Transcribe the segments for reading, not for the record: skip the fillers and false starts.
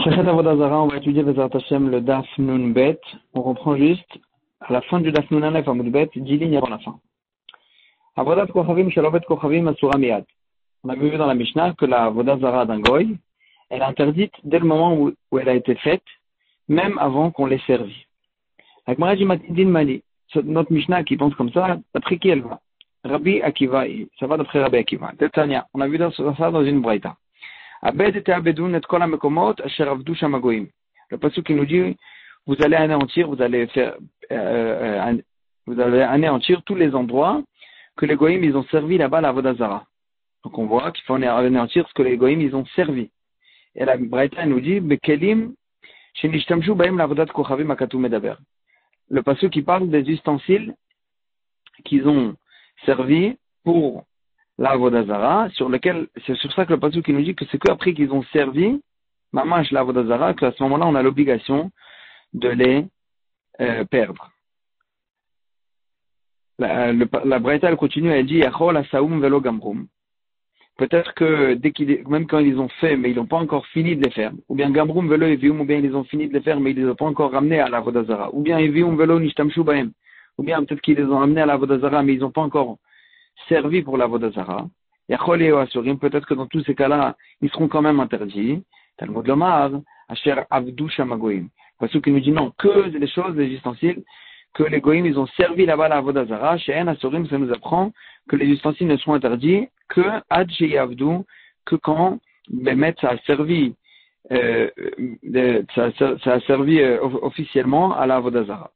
Masechet Avodah Zarah, on va étudier Bezrat Hashem le Daf Nun Bet. On reprend juste à la fin du Daf Nun Alef Amud Bet, 10 lignes avant la fin. Avodat Kochavim Shalobet Kochavim Asura Miyad. On a vu dans la Mishnah que la Avodah Zarah d'un Goy, elle est interdite dès le moment où elle a été faite, même avant qu'on l'ait servie. La Gemara dit Matidin Mani, notre Mishnah qui pense comme ça, d'après qui elle va? Rabbi Akiva, ça va d'après Rabbi Akiva. Tetania, on a vu ça dans une braïta. Le pasuk qui nous dit, vous allez anéantir, vous allez anéantir tous les endroits que les goïms ils ont servi là-bas à la Avodah Zarah. Donc on voit qu'il faut anéantir ce que les goïms ils ont servi. Et la braïta nous dit, bekelim shenishtamshu bahem la'avodat kochavim hakatuv medaber. Le pasuk qui parle des ustensiles qu'ils ont servi pour la Avodah Zarah, sur lequel, c'est sur ça que le pasuk qui nous dit que c'est qu'après qu'ils ont servi, mamash la Avodah Zarah, qu'à ce moment-là, on a l'obligation de les perdre. La Braïta, elle continue, elle dit, Yachol asaum velo gamrum. Peut-être que même quand ils les ont fait, mais ils n'ont pas encore fini de les faire, ou bien gamrum velo evium, ou bien ils ont fini de les faire, mais ils ne les ont pas encore ramenés à la Avodah Zarah, ou bien evium velo nishtamshu bahem, ou bien peut-être qu'ils les ont ramenés à la Avodah Zarah, mais ils n'ont pas encore servi pour la Avodah Zarah. Yachol et Asurim, peut-être que dans tous ces cas-là, ils seront quand même interdits. Talmud Lomar, Asher Avdu Shamagoim. Parce qu'il nous dit non, que les choses, les ustensiles, que les Goïm, ils ont servi là-bas à la Avodah Zarah. Chez En Asurim, ça nous apprend que les ustensiles ne sont interdits que Ad Shei Avdu, que quand Bemet ça a servi, officiellement à la Avodah Zarah.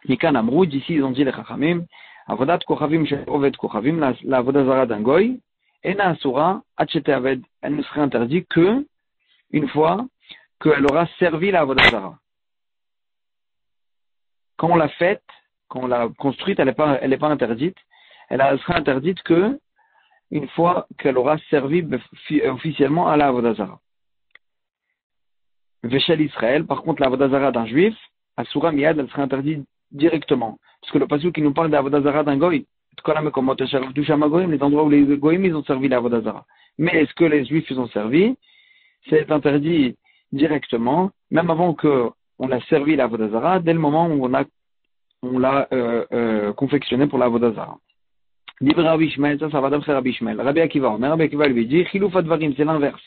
Mikan Amrou, d'ici ils ont dit les Chachamim, Avodat Kochavim She'oved Kochavim, la Avodah Zarah d'un Goy, Ena Asura, Achet Aved, elle ne serait interdite que une fois qu'elle aura servi la Avodah Zarah. Quand on l'a faite, quand on l'a construite, elle n'est pas interdite. Elle sera interdite que une fois qu'elle aura servi officiellement à la Avodah Zarah. Veshel Israël, par contre, la Avodah Zarah d'un Juif, Asura Miyad, elle sera interdite directement. Parce que le pasuk qui nous parle d'Avodah Zarah d'un Goy, les endroits où les Goïm ils ont servi la Avodah Zarah. Mais est-ce que les Juifs ils ont servi? C'est interdit directement, même avant qu'on a servi la Avodah Zarah, dès le moment où on l'a confectionné pour la Avodah Zarah. Livre Rabbi Ishmael, ça va d'après Rabbi Ishmael. Rabbi Akiva, mais Rabbi Akiva lui dit, Chiluf advarim, c'est l'inverse.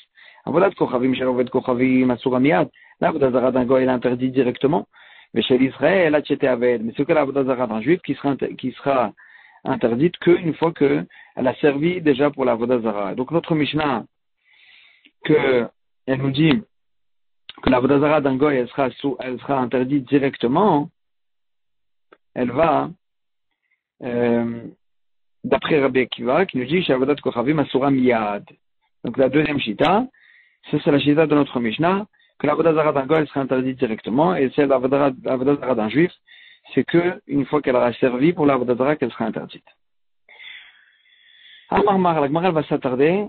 Avodat Kochavim, She'oved Kochavim, Asura Miyad, la Avodah Zarah d'un Goy, elle est interdite directement. Mais chez l'Israël, mais ce que la Avodah Zarah d'un Juif qui sera interdite qu'une fois qu'elle a servi déjà pour la Avodah Zarah. Donc notre Mishnah, elle nous dit que la Avodah Zarah d'un Goy, elle sera interdite directement, elle va, d'après Rabbi Akiva, qui nous dit chez Avodat Kochavim Asura Miyad. Donc la deuxième Shita, c'est la Shita de notre Mishnah, que la Avodah Zarah d'un Goy, elle sera interdite directement, et celle de la Avodah Zarah d'un Juif, c'est que une fois qu'elle aura servi pour la Avodah Zarah, qu'elle sera interdite. Amarmar, la Gemara va s'attarder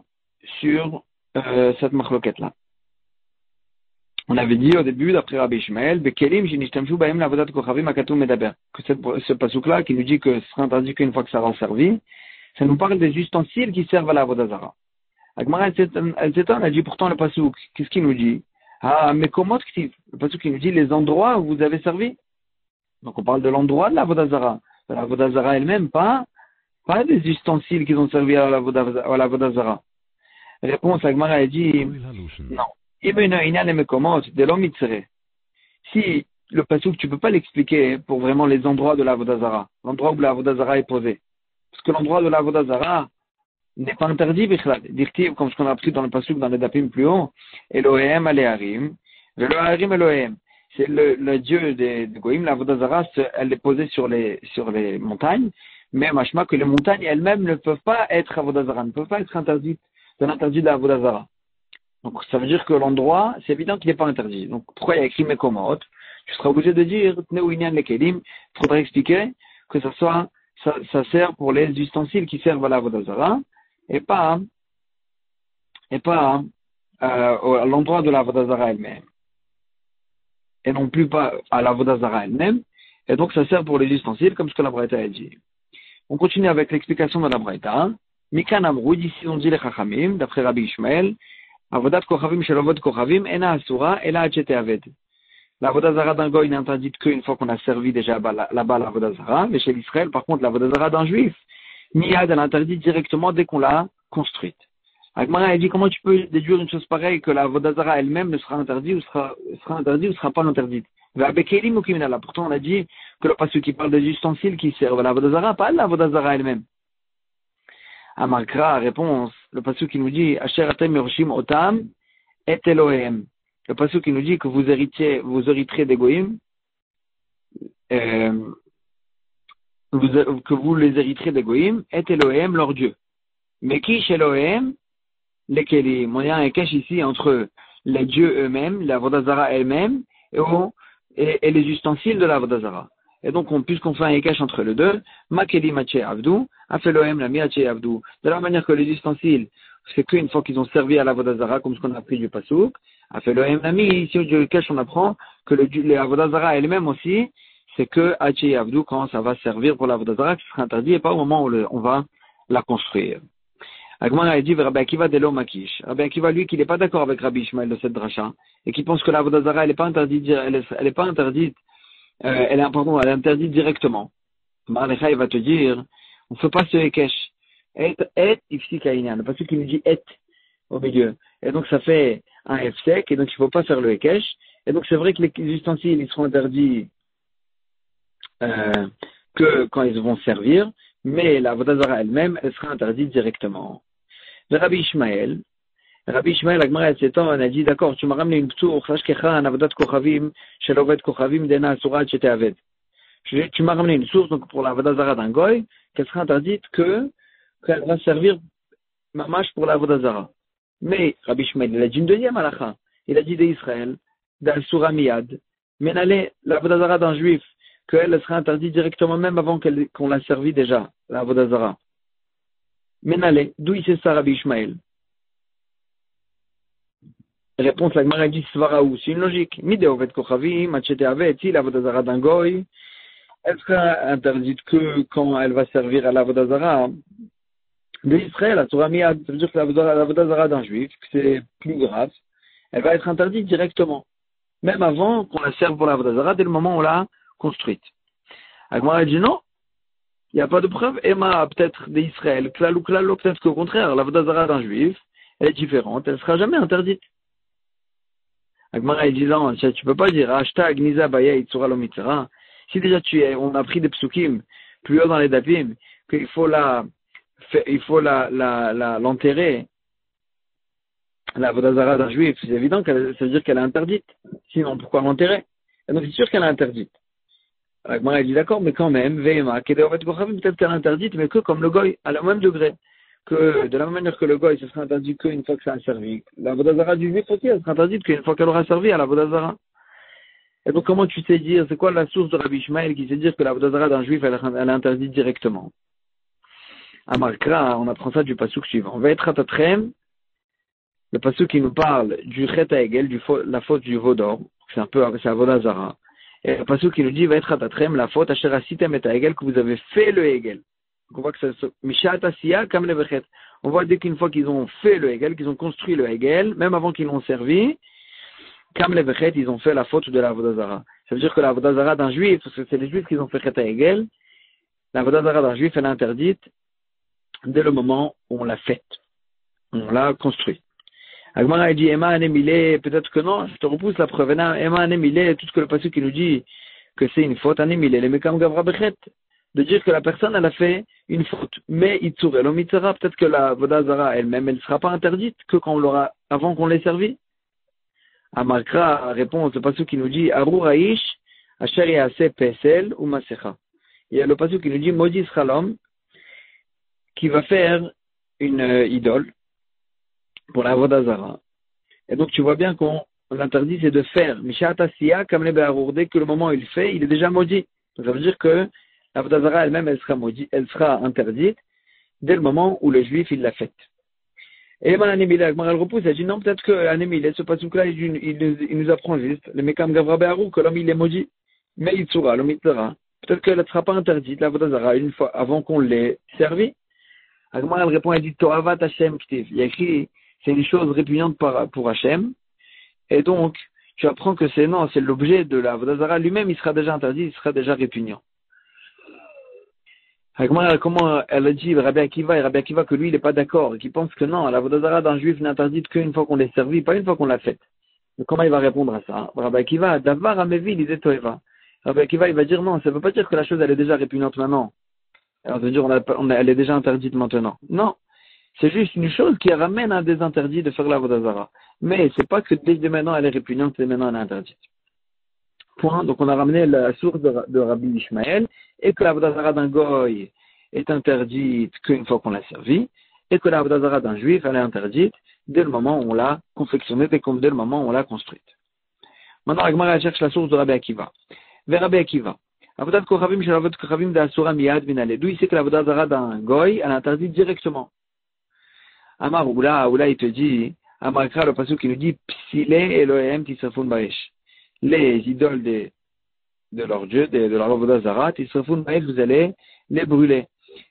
sur cette machloquette-là. On avait dit au début, d'après Rabbi Ishmael, Bekelim shenishtamshu bahem la'avodat kochavim hakatuv medaber, que ce pasuk-là qui nous dit que ce sera interdit qu'une fois que ça aura servi, ça nous parle des ustensiles qui servent à la Avodah Zarah. La Gemara, elle s'étonne, elle dit pourtant le pasuk, qu'est-ce qu'il nous dit? Ah, mais comment le pasuk qui nous dit les endroits où vous avez servi? Donc on parle de l'endroit de la Avodah Zarah. De la Avodah Zarah elle-même, pas des ustensiles qui ont servi à la Avodah Zarah. Réponse, la Gemara, elle dit, non. Si le pasuk, tu peux pas l'expliquer pour vraiment les endroits de la Avodah Zarah, l'endroit où la Avodah Zarah est posée. Parce que l'endroit de la Avodah Zarah n'est pas interdit, Dirtiv, comme ce qu'on a appris dans le pasuk, dans les dapim plus haut, Elohim Aleharim, Elohim Elohim. C'est le dieu des Goïm, la Avodah Zarah, elle est posée sur les montagnes, mais machma que les montagnes elles-mêmes ne peuvent pas être Avodah Zarah, ne peuvent pas être interdites de l'interdit de la Avodah Zarah. Donc ça veut dire que l'endroit, c'est évident qu'il n'est pas interdit. Donc pourquoi il y a écrit Mekomot? Tu seras obligé de dire Tneuinyan Lekelim, il faudrait expliquer que ça sert pour les ustensiles qui servent à la Avodah Zarah, et pas à l'endroit de la Avodah Zarah elle-même. Et non plus pas à la Avodah Zarah elle-même, et donc ça sert pour les ustensiles, comme ce que la Braïta a dit. On continue avec l'explication de la Braïta. Mikan Amrou, d'ici on dit les Chachamim, d'après Rabbi Ishmael, Avodat Kochavim Shelovot Kochavim, Ena Asura, Ela Achete Aved. La Vodazara d'un goy n'est interdite qu'une fois qu'on a servi déjà là-bas la Vodazara, mais chez l'Israël, par contre, la Vodazara d'un juif, Miyad, elle est interdite directement dès qu'on l'a construite. Agmara a dit comment tu peux déduire une chose pareille que la Vodazara elle-même ne sera interdite ou sera interdite ou sera pas interdite. Pourtant on a dit que le passage qui parle des ustensiles qui servent à la Vodazara, pas à la Vodazara elle-même. Amarkra, réponse, le passage qui nous dit Asher atem yorshim otam et Elohem. Le passage qui nous dit que vous hériterez des goïms, que vous les hériterez des goïms, et Elohem leur Dieu. Mais qui chez Elohem les Kélim, il y a un cache ici entre les dieux eux-mêmes, la Vodazara elle-même, et les ustensiles de la Vodazara. Et donc, puisqu'on fait un cache entre les deux, Ma Kélim Haché Avdou, Afelohem la Miaché Avdou. De la manière que les ustensiles, c'est qu'une fois qu'ils ont servi à la Vodazara, comme ce qu'on a appris du Passouk, Afelohem la Mi, ici au Dieu cache on apprend que la Vodazara elle-même aussi, c'est que Haché Avdou, quand ça va servir pour la Vodazara, qui sera interdit, et pas au moment où on va la construire. Agmara a dit Rabbi Akiva de l'Omakish. Rabbi Akiva, lui, qui n'est pas d'accord avec Rabbi Ishmael de cette dracha, et qui pense que la Vodazara, elle est interdite directement. Marlecha, il va te dire, on ne fait pas ce Hekesh. Et ifsikaïnian. Le passage qui nous dit et au milieu. Et donc, ça fait un F-sec, et donc il ne faut pas faire le Hekesh. Et donc, c'est vrai que les ustensiles, ils seront interdits, que quand ils vont servir, mais la Vodazara elle-même, elle sera interdite directement. Le Rabbi Ishmael, la Gemara on a dit, d'accord, tu m'as ramené une ptour, Chashkecha, an avodat kochavim, shelovet kochavim, dena asurat, chete aved. Tu m'as ramené une source, donc pour la Vodazara d'un goy, qu'elle sera interdite qu'elle va servir mamash pour la Vodazara. Mais Rabbi Ishmael, il a dit une deuxième halakha. Il a dit d'Israël, d'Al-Sura Miyad, mais la Vodazara d'un juif, qu'elle sera interdite directement même avant qu'on l'a servi déjà, la Vodazara. Menale, d'où il sait ça, Rabbi Ishmael? Réponse, la Gemara dit Svaraou, c'est une logique. Mideovet Kochavim, Machete Avet, si la Vodazara d'un goy, elle sera interdite que quand elle va servir à la Vodazara d'Israël, à Surah Miyad. Ça veut dire que la Vodazara d'un juif, que c'est plus grave, elle va être interdite directement. Même avant qu'on la serve pour la Vodazara, dès le moment où on l'a construite. La Gemara dit non. Il n'y a pas de preuve. Emma, peut-être d'Israël, Klal ou Klalo, peut-être qu'au contraire, la Vodazara d'un juif, elle est différente, elle ne sera jamais interdite. Agmara dit non, tu ne peux pas dire hashtag Nisa Baya Itzura lo Mitzara. Si déjà on a pris des psukim plus haut dans les dapim, qu'il faut l'enterrer, la Vodazara d'un juif, c'est évident que ça veut dire qu'elle est interdite. Sinon, pourquoi l'enterrer? Et donc c'est sûr qu'elle est interdite. Agmara dit d'accord, mais quand même, Vema, peut-être qu'elle est interdite, mais que comme le goy, à le même degré. Que de la même manière que le goy, ce sera interdit qu'une fois que ça a servi. La Vodazara du juif aussi, elle sera interdite qu'une fois qu'elle aura servi à la Vodazara. Et donc comment tu sais dire, c'est quoi la source de Rabbi Ishmael qui sait dire que la Vodazara d'un juif, elle est interdite directement? À Markra, on apprend ça du passouk suivant. On va être à Tatrem, le passouk qui nous parle du Chet Hegel, la faute du Vaudor, c'est la Vodazara. Et le passouk qui nous dit, va être à Tatrem, la faute, Asher Asitem et Hegel, que vous avez fait le Hegel. On voit que ça Mishat Asiya, comme le Bechet. On voit dès qu'une fois qu'ils ont fait le Hegel, qu'ils ont construit le Hegel, même avant qu'ils l'ont servi, comme les Bechet, ils ont fait la faute de la Vodazara. Ça veut dire que la Vodazara d'un juif, parce que c'est les juifs qui ont fait Chet Hegel, la Vodazara d'un juif, elle est interdite dès le moment où on l'a faite. On l'a construite. Agmara a dit, Emma Anemile, peut-être que non, je te repousse la preuve. Emma Anemile, tout ce que le passage qui nous dit que c'est une faute, Anemile, les Mekam Gavra Bechet. De dire que la personne, elle a fait une faute. Mais Itzur el Mitzara, peut-être que la Vodazara elle-même, elle ne sera pas interdite que quand on l'aura, avant qu'on l'ait servi. Amarkra répond le passage qui nous dit, Arur Aish, Asher Yaase Pesel ou Masecha. Il y a le passage qui nous dit, maudit sera l'homme qui va faire une idole pour la Vodazara. Et donc tu vois bien qu'on l'interdit, c'est de faire Mishat Asiya comme les Be'arur. Dès que le moment où il fait, il est déjà maudit. Donc ça veut dire que la Vodazara elle-même, elle sera maudite, elle sera interdite dès le moment où le juif il l'a faite. Et Eman Anemile, elle repousse, elle dit non, peut-être que Anemile, ce passage-là, il nous apprend juste, le Mekam Gavra Be'arur, que l'homme il est maudit. Mais il tsura, l'homme il tsara. Peut-être qu'elle ne sera pas interdite, la Vodazara, une fois avant qu'on l'ait servi. Agmar, elle répond, elle dit Toavat Hashem Ktiv. Il y a écrit, c'est une chose répugnante pour Hachem, et donc, tu apprends que c'est l'objet de la Avodah Zarah lui-même, il sera déjà interdit, il sera déjà répugnant. Comment elle a dit Rabbi Akiva que lui, il n'est pas d'accord, et qu'il pense que non, la Avodah Zarah d'un juif n'est interdite qu'une fois qu'on l'est servi, pas une fois qu'on l'a faite. Donc comment il va répondre à ça? Rabbi Akiva, Davar Amevi, il disait Toeva. Rabbi Akiva, il va dire non, ça ne veut pas dire que la chose, elle est déjà répugnante maintenant. Alors, ça veut dire elle est déjà interdite maintenant. Non. C'est juste une chose qui ramène à des interdits de faire la Avodah Zarah. Mais c'est pas que dès maintenant elle est répugnante et maintenant elle est interdite. Point. Donc on a ramené la source de Rabbi Ishmael et que la Avodah Zarah d'un goy est interdite qu'une fois qu'on l'a servi et que la Avodah Zarah d'un juif elle est interdite dès le moment où on l'a confectionnée, dès le moment où on l'a construite. Maintenant la Gemara cherche la source de Rabbi Akiva. Vers Rabbi Akiva. Avodat Kochavim shel Avodat Kochavim d'Asura miyad vinale. D'où il sait que la Avodah Zarah d'un goy elle est interdite directement. Amar Oula, il te dit, Amarkra, le passage qui nous dit, Psile Elohem Tisrafun Baesh. Les idoles de leur Dieu, de leur Avodah Zarah, Tisrafun Baesh, vous allez les brûler.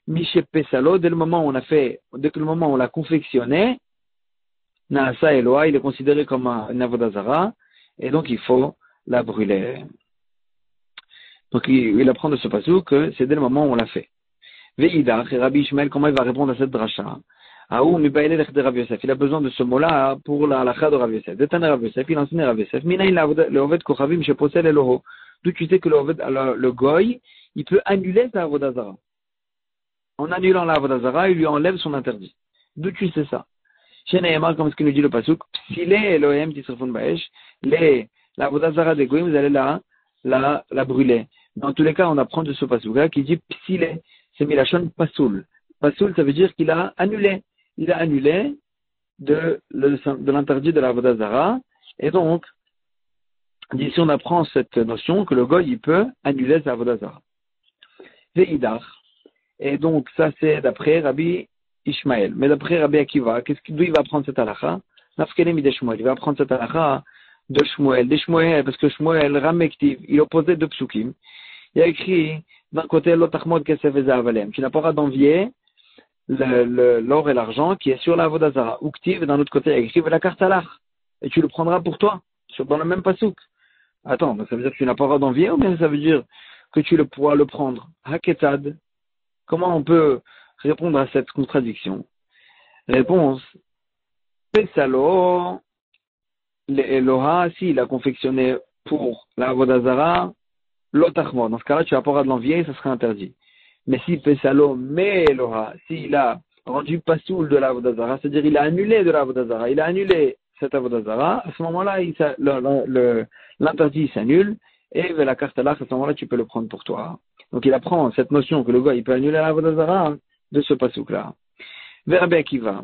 Mishe Pesalo, dès que le moment où on l'a confectionné, Naasa Eloa, il est considéré comme un Avodah Zarah, et donc il faut la brûler. Donc il apprend de ce passage que c'est dès le moment où on l'a fait. Veidach, et Rabbi Ishmael, comment il va répondre à cette dracha? Il a besoin de ce mot-là pour la halakha de Rav Yosef. Il enseigne Rav Yosef. Le Oved Kochavim sheposel eloho. D'où tu sais que le goy, il peut annuler sa avodah zara. En annulant la avodah zara, il lui enlève son interdit. D'où tu sais ça? Chez Nehemar, comme ce que nous dit le pasuk, psile Elohem tisrafun baesh. La avodah zara des goyim, vous allez la brûler. Dans tous les cas, on apprend de ce pasuk-là qui dit psile. C'est milachon pasoul. Pasoul, ça veut dire qu'il a annulé. Il a annulé de l'interdit de la Avodah Zarah. Et donc, d'ici on apprend cette notion que le goy, il peut annuler sa Avodah Zarah. Veidar. Et donc, ça c'est d'après Rabbi Ishmael. Mais d'après Rabbi Akiva, d'où il va apprendre cette halakha? Nafkelemi de Shmuel. Il va apprendre cette halakha de Shmuel, parce que Shmuel, Ramektiv, il opposait deux psukim. Il a écrit, d'un côté, Lotachmod Kesef et Zahavalem. Tu n'as pas le droit d'envier l'or et l'argent qui est sur la Avodah Zarah. Uktiv, d'un autre côté, écrive la carte alach. Et tu le prendras pour toi, dans le même pasouk. Attends, ça veut dire que tu n'as pas le droit d'envier, ou bien ça veut dire que tu pourras le prendre? Haketad. Comment on peut répondre à cette contradiction? Réponse. Pesalo, le Eloha, s'il a confectionné pour la Avodah Zarah, l'otachmo. Dans ce cas-là, tu n'as pas le droit de l'envier, ça serait interdit. Mais si Pesalo mais Eloha, s'il a rendu pasoul de la Avodah Zarah, c'est-à-dire il a annulé de la Avodah Zarah, il a annulé cette Avodah Zarah, à ce moment-là, l'interdit s'annule, et la carte à ce moment-là, tu peux le prendre pour toi. Donc il apprend cette notion que le gars, il peut annuler la Avodah Zarah de ce pasouk-là. Vers Rabbi Akiva.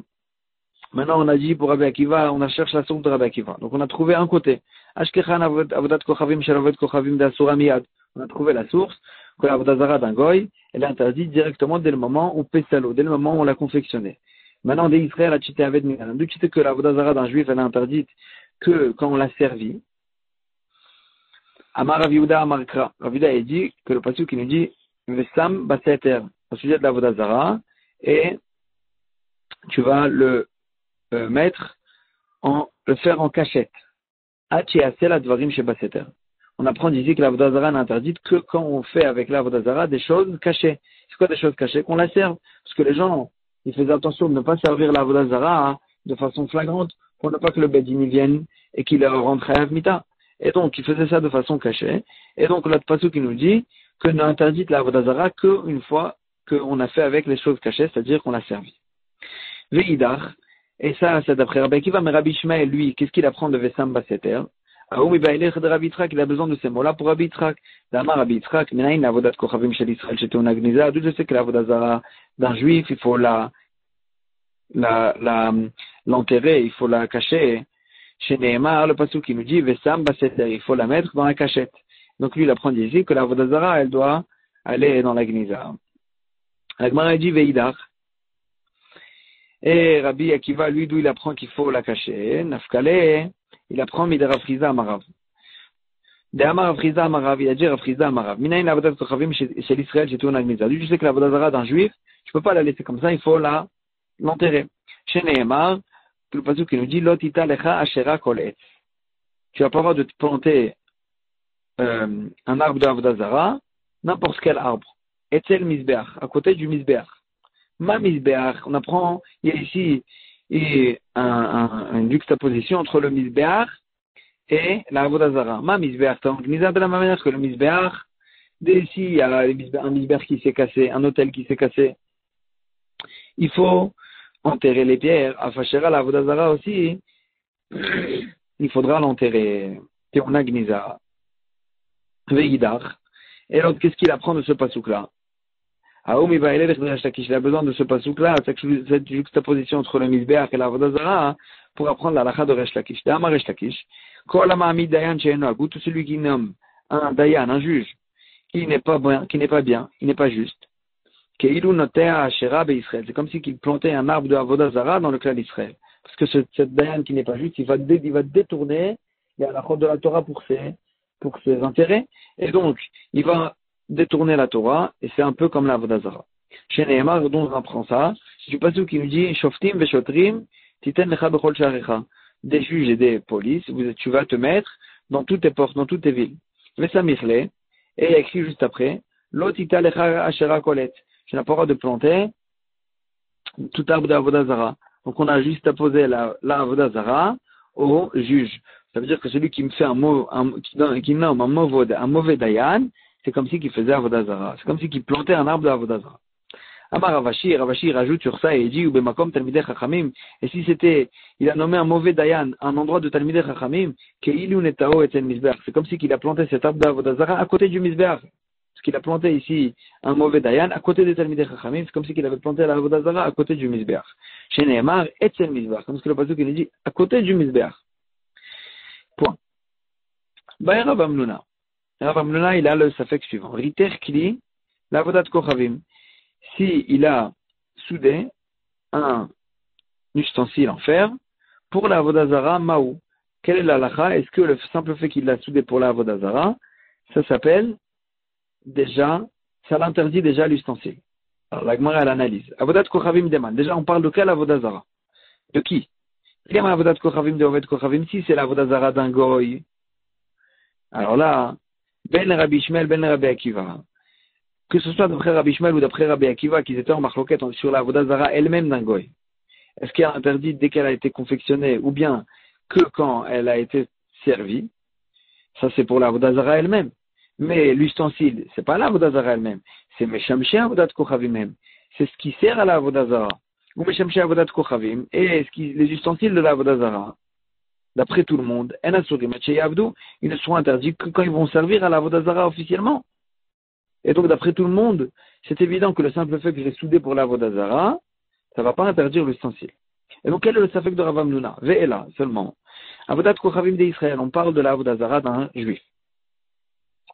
Maintenant, on a dit pour Rabbi Akiva, on a cherché la source de Rabbi Akiva. Donc on a trouvé un côté. Ashkechan Avodat Kochavim shel Oved Kochavim d'Asura miyad. On a trouvé la source que la Avodah Zarah d'un goy, elle est interdite directement dès le moment où Pesalo, dès le moment où on l'a confectionnée. Maintenant, dès Israël, a chité avec Milan. D'où tu sais que la Avodah Zarah d'un juif, elle est interdite que quand on l'a servi. Amar Rav Yehuda Amarkra. Rav Yehuda a dit que le pasuk qui nous dit Vesam Baseter, au sujet de la Avodah Zarah, et tu vas le faire en cachette. Achiasel Advarim chez Baseter. On apprend ici que la Avodah Zarah n'est interdite que quand on fait avec la Avodah Zarah des choses cachées. C'est quoi des choses cachées? Qu'on la serve. Parce que les gens, ils faisaient attention de ne pas servir la Avodah Zarah de façon flagrante pour ne pas que le Bedin vienne et qu'il leur rentre à Mita. Et donc, ils faisaient ça de façon cachée. Et donc, l'autre passage qui nous dit que n'est interdite la Avodah Zarah qu'une fois qu'on a fait avec les choses cachées, c'est-à-dire qu'on l'a servi. Veidar. Et ça, c'est d'après Rabbi Akiva, mais Rabbi Ishmael, lui, qu'est-ce qu'il apprend de Vesam Baseter? Il a besoin de ces mots-là pour Rabbi Yitzhak. D'Amar Rabbi Yitzhak, Minayin Avodat Kochavim shel Israël chez Tona Gniza. D'où je sais que la Avodah Zarah d'un juif, il faut l'enterrer, il faut la cacher. Chez Nehemar, le pasuk qui nous dit Vesam Baseter, il faut la mettre dans la cachette. Donc lui, il apprend ici que la Avodah Zarah, elle doit aller dans la Gniza. La Gemara dit Veidach. Et Rabbi Akiva, lui, d'où il apprend qu'il faut la cacher, Nafkale, il apprend Midera Friza Amarav. De Amarav Friza Amarav, il a dit Friza Amarav. Minayin la Avodat Kochavim chez l'Israël, chez Touna Gniza. Tu sais que la Avodah Zarah d'un juif, tu peux pas la laisser comme ça, il faut l'enterrer. Chez Nehemar, Tout le pasuk qui nous dit, Lotita lecha ashera kol etz. Tu vas pas avoir de planter un arbre de Avodah Zara, n'importe quel arbre. Etzel Misbeach, à côté du Misbeach. Ma Misbeach, on apprend, il y a ici une juxtaposition entre le Misbeach et la Avodah Zara. Ma Misbeach, donc, de la même manière que le Misbeach, d'ici, il y a un Misbeach qui s'est cassé, un autel qui s'est cassé. Il faut enterrer les pierres. À Fachera, la Avodah Zara aussi, il faudra l'enterrer. Teona Gniza. Veidar. Et l'autre, qu'est-ce qu'il apprend de ce pasouk-là? Il a besoin de ce pasouk-là, cette juxtaposition entre le Misbeach et la Avodah Zara, pour apprendre la halakha de Resh Lakish. D'Amar Resh Lakish, Kol Ha'ma'amid Dayan She'eno Agud, tout celui qui nomme un Dayan, un juge, qui n'est pas bien, il n'est pas juste. Keilu Notea Ashera Be'Israël. C'est comme si qu'il plantait un arbre de Avodah Zara dans le clan d'Israël. Parce que cette Dayan qui n'est pas juste, il va détourner la halakha de la Torah pour ses intérêts, et donc, il va détourner la Torah, et c'est un peu comme la Avodah Zara. Chez Nehemar, dont on apprend ça, c'est du passage qui nous dit, Shoftim veshotrim, titen lecha bechol sharecha. Des juges et des polices, tu vas te mettre dans toutes tes portes, dans toutes tes villes. Vesamirle, et il y a écrit juste après, Lotita lecha ashera kolet. Tu n'as pas le droit de planter tout arbre d'Avodah Zara. Donc on a juste à poser la Avodah Zara au juge. Ça veut dire que celui qui me fait qui nomme un mauvais dayan, c'est comme si qu'il faisait Avodah Zara. C'est comme si qu'il plantait un arbre de Avodah Zara. Amar Ravashi rajoute sur ça et il dit, ou bemakom talmidei chachamim, et si il a nommé un mauvais dayan, un endroit de talmidei chachamim, keilu netao etzel misbeach, c'est comme si qu'il a planté cet arbre d'Avodah Zara à côté du misbeach. Parce qu'il a planté ici un mauvais dayan à côté des talmidei chachamim, c'est comme si qu'il avait planté la Avodah Zara à côté du misbeach. Chez Nehemar, etzel misbeach, comme ce que le pasuk il dit, à côté du misbeach. Point. Rav Hamnuna. Rav Hamnuna, il a le safek suivant. Riter kli, l'avodat kochavim. Si il a soudé un ustensile en fer pour la avodah zara maou. Quelle est la halakha? Est-ce que le simple fait qu'il l'a soudé pour la avodah zara, ça s'appelle déjà, ça l'interdit déjà l'ustensile? Alors la Gemara elle analyse. Avodat kochavim deman. Déjà on parle de quelle avodah zara? De qui? Avodat kochavim de Oved kochavim, si c'est la avodah zara d'un goy. Alors là, ben Rabbi Ishmael, ben Rabbi Akiva. Que ce soit d'après Rabbi Ishmael ou d'après Rabbi Akiva, qu'ils étaient en marloquette sur la avodah zara elle-même d'un goy. Est-ce qu'elle est interdite dès qu'elle a été confectionnée, ou bien que quand elle a été servie? Ça c'est pour la avodah zara elle-même. Mais l'ustensile, c'est pas la avodah zara elle-même. C'est Meshamshe avodat kochavim même. C'est ce qui sert à la avodah zara. Ou Meshamshe avodat kochavim, et les ustensiles de la avodah zara. D'après tout le monde, ils ne seront interdits que quand ils vont servir à la avodah zara officiellement. Et donc, d'après tout le monde, c'est évident que le simple fait que j'ai soudé pour la avodah zara, ça ne va pas interdire l'ustensile. Et donc, quel est le safek de Rav Hamnuna? Ve'ela, seulement. Avodat kochavim d'Israël, on parle de la avodah zara d'un juif.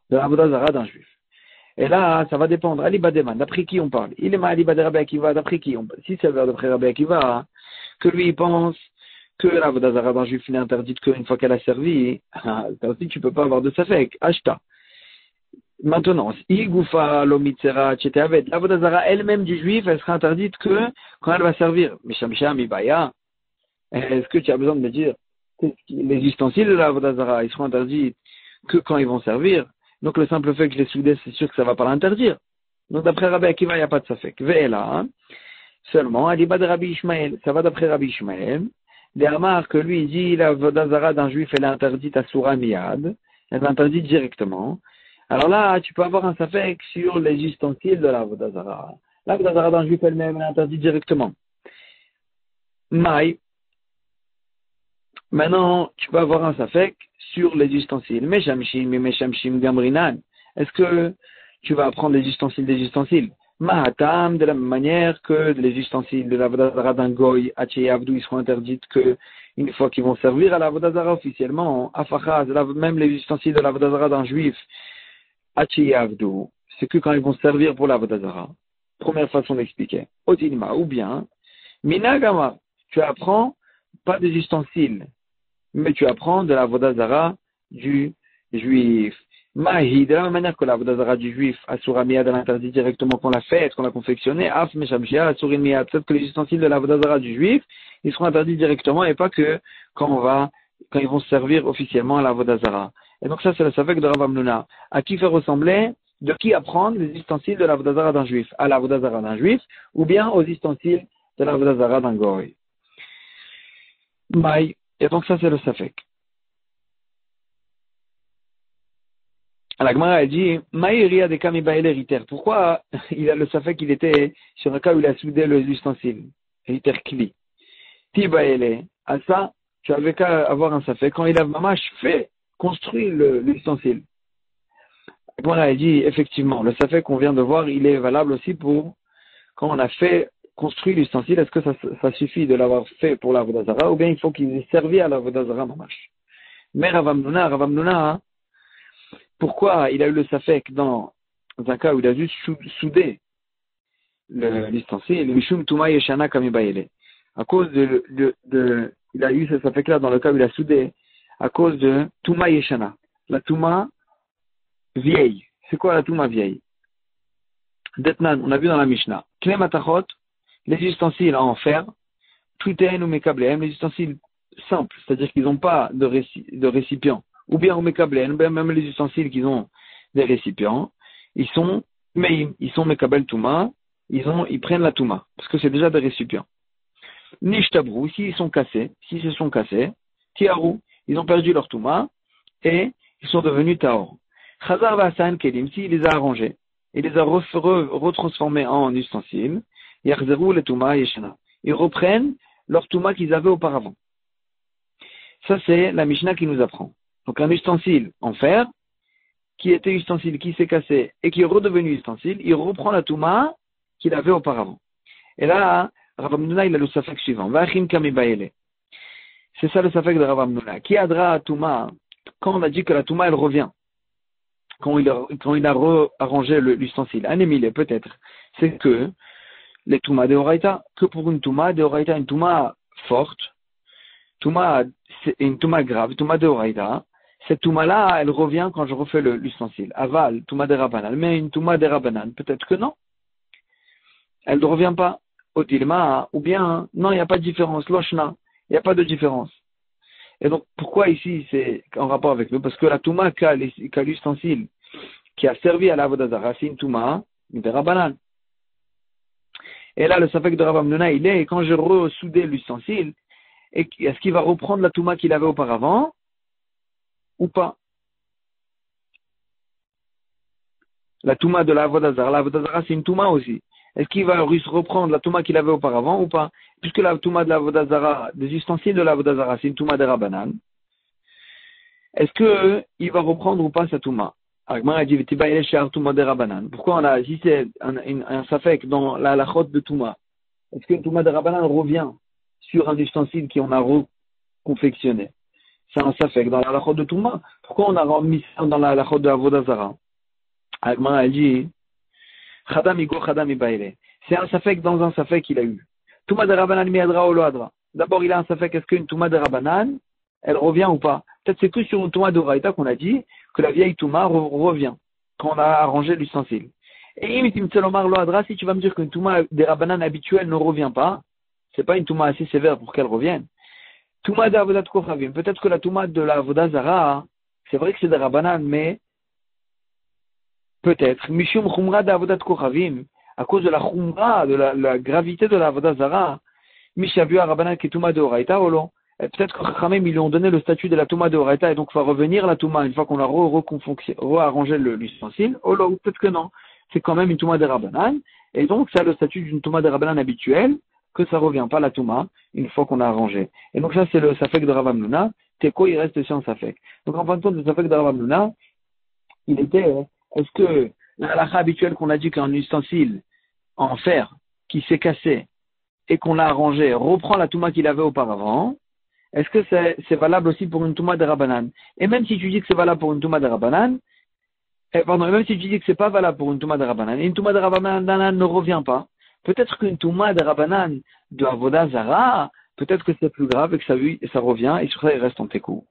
De la avodah zara d'un juif. Et là, ça va dépendre. Ali Bademan, d'après qui on parle? Il est ma Ali Bade Rabbi Akiva, d'après qui on parle? Si c'est d'après Rabbi Akiva, que lui, il pense que la avodah zara d'un juif n'est interdite qu'une fois qu'elle a servi, aussi tu peux pas avoir de safek. Ashta. Maintenant, Igoufa l'omitzera tchétéavet, la avodah zara elle-même du juif, elle sera interdite que quand elle va servir. Mishamsha mibaya. Est-ce que tu as besoin de me dire que les ustensiles de la avodah zara, ils seront interdits que quand ils vont servir? Donc le simple fait que je les soudé, c'est sûr que ça va pas l'interdire. Donc d'après Rabbi Akiva, il n'y a pas de safek. Ve'ela, seulement, Aliba de Rabbi Ishmael, ça va d'après Rabbi Ishmael. Des Amar que lui, il dit la avodah zara d'un juif, elle est interdite à Soura Miyad, elle est interdite directement. Alors là, tu peux avoir un safek sur les ustensiles de la avodah zara. La avodah zara d'un juif elle-même, elle est interdite directement. Maï. Maintenant, tu peux avoir un safek sur les ustensiles. Meshamshim gamrinan. Est-ce que tu vas apprendre les ustensiles des ustensiles? Mahatam, de la même manière que les ustensiles de la avodah zara d'un goy, Hacheyavdou, ils seront interdits que une fois qu'ils vont servir à la avodah zara officiellement. Afachaz, même les ustensiles de la avodah zara d'un juif, Hacheyavdou, c'est que quand ils vont servir pour la avodah zara. Première façon d'expliquer. Otinima, ou bien, Minagama, tu apprends pas des ustensiles, mais tu apprends de la avodah zara du juif. Mahi, de la même manière que la vodazara du juif, Asura Miyad, elle interdit directement qu'on l'a fait, qu'on l'a confectionné, Af Meshamshia, Asurin Miyad, peut-être que les ustensiles de la vodazara du juif, ils seront interdits directement et pas que quand ils vont se servir officiellement à la vodazara. Et donc ça, c'est le savek de Rav Amnuna. À qui faire ressembler, de qui apprendre les ustensiles de la vodazara d'un juif? À la vodazara d'un juif, ou bien aux ustensiles de la vodazara d'un goy. Maï. Et donc ça, c'est le savek. La Gemara a dit, Maïria de Kamibaele Riter. Pourquoi il a le safek qu'il était sur un cas où il a soudé l'ustensile? Riter Kli. Tibaele. À ça, tu avais qu'à avoir un safek. Quand il a mamash fait, construit l'ustensile. La Gemara a dit, effectivement, le safek qu'on vient de voir, il est valable aussi pour quand on a fait, construit l'ustensile. Est-ce que ça suffit de l'avoir fait pour la Vodazara ou bien il faut qu'il ait servi à la Vodazara mamash? Mais Rav Amnuna, pourquoi il a eu le safek dans un cas où il a juste soudé l'ustensile, Mishum Touma Yeshana Kamibaele. À cause il a eu ce safek-là dans le cas où il a soudé, à cause de Touma Yeshana. La Touma vieille. C'est quoi la Touma vieille? Detnan, on a vu dans la Mishnah. Klematachot, les ustensiles en fer, Tuteen ou Mekablehem, les ustensiles simples, c'est-à-dire qu'ils n'ont pas de récipient. Ou bien même les ustensiles qui ont des récipients, ils sont Mekabel Touma, ils prennent la Touma, parce que c'est déjà des récipients. Nishtabrou, s'ils se sont cassés, Tiarou, ils ont perdu leur Touma, et ils sont devenus Taor. Chazar Vasan Kelim, s'il les a arrangés, il les a retransformés en ustensiles, Yarzerou le Touma Yeshana. Ils reprennent leur Touma qu'ils avaient auparavant. Ça, c'est la Mishnah qui nous apprend. Donc un ustensile en fer, qui était ustensile, qui s'est cassé et qui est redevenu ustensile, il reprend la touma qu'il avait auparavant. Et là, Rav Amnuna, il a le safek suivant. Vachim kamibaele. C'est ça le safek de Rav Amnuna. Qui adra touma, quand on a dit que la touma, elle revient, quand il a arrangé l'ustensile, anémilé peut-être, c'est que les toumas de Horaïta, que pour une touma de Horaïta, une touma forte, une touma grave, touma de Horaïta, cette touma-là, elle revient quand je refais l'ustensile. Aval, touma de Rabanan. Mais une touma de Rabanan, peut-être que non. Elle ne revient pas. Otilma, ou bien, non, il n'y a pas de différence. Loshna, il n'y a pas de différence. Et donc, pourquoi ici c'est en rapport avec nous? Parce que la touma qu'a l'ustensile qui a servi à la Vodazara, c'est une touma de Rabanan. Et là, le safek de Rav Amnuna, il est, quand je ressoudais l'ustensile, est-ce qu'il va reprendre la touma qu'il avait auparavant? Ou pas. La touma de la Vodazara, c'est une touma aussi. Est-ce qu'il va reprendre la touma qu'il avait auparavant ou pas? Puisque la touma de la Vodazara, des ustensiles de la Vodazara, c'est une touma de Rabanan. Est-ce qu'il va reprendre ou pas sa touma? Agmar a dit, touma de Rabanan. Pourquoi on a, si c'est un safek dans la halachot de touma, est-ce qu'une touma de Rabanan revient sur un ustensile qu'on a reconfectionné? C'est un safek dans la halachot de Touma. Pourquoi on a remis ça dans la halachot de Avodazara? Agma a dit, Chadam igo Chadam ibaile. C'est un safek dans un safek qu'il a eu. Touma de Rabanan miadra ou lo adra. D'abord, il a un safek, est-ce qu'une Touma de Rabanan, elle revient ou pas? Peut-être c'est que sur une Touma de Raïta qu'on a dit que la vieille Touma revient quand on a arrangé l'ustensile. Et imitim tselomar lo adra, si tu vas me dire qu'une Touma de Rabanan habituelle ne revient pas, c'est pas une Touma assez sévère pour qu'elle revienne. Touma de Avodat Kochavim. Peut-être que la Touma de la Vodazara, c'est vrai que c'est de Rabanan, mais peut-être. Mishum Chumra de Avodat Kochavim, à cause de la Chumra, de la gravité de la Vodazara, Mishavu à Rabanan qui est Touma de Horaïta, ou non? Peut-être que Chachamim, ils lui ont donné le statut de la Touma de Horaïta, et donc il va revenir la Touma une fois qu'on a rearrangé l'ustensile, ou peut-être que non. C'est quand même une Touma de Rabanan, et donc ça a le statut d'une Touma de Rabanan habituelle, que ça revient pas la Touma une fois qu'on a arrangé. Et donc ça c'est le safek de Rav Amnuna. Teko il reste sur un safek. Donc en fin de compte le safek de Rav Amnuna, il était est-ce que la halakha habituelle qu'on a dit qu'un ustensile en fer qui s'est cassé et qu'on l'a arrangé reprend la Touma qu'il avait auparavant, est-ce que c'est valable aussi pour une Touma de Rabanan? Et même si tu dis que c'est valable pour une Touma de Rabanan, même si tu dis que c'est pas valable pour une Touma de Rabanan, et une Touma de Rabanan ne revient pas, peut-être qu'une Touma de Rabanan de Avoda Zara, peut-être que c'est plus grave et que ça revient et sur ça il reste en tekou.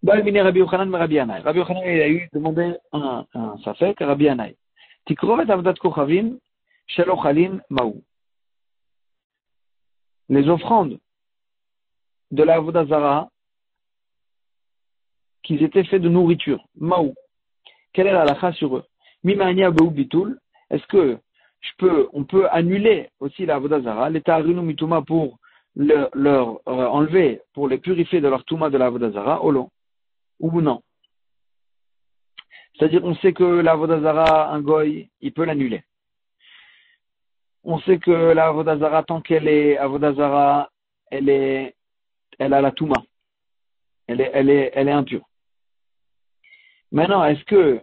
Balmine Rabbi Yochanan, Rabbi Yanaï. Rabbi Yochanan, il a eu demandé un safek à Rabbi Yanaï. Tikrovet Avodat Kochavim, Shelo Chalim, Maou. Les offrandes de la Avodah Zara, qu'ils étaient faits de nourriture, Maou. Quelle est la halakha sur eux? Mimania Beou Bitul. Est-ce que on peut annuler aussi la Avodah Zara, les Ta'arinu Mituma pour leur enlever, pour les purifier de leur Touma de la Avodah Zara, ou non? C'est-à-dire, on sait que la Avodah Zara, un goy, il peut l'annuler. On sait que la Avodah Zara, tant qu'elle est Avodah Zara, elle a la Touma. Elle est impure. Maintenant, est-ce que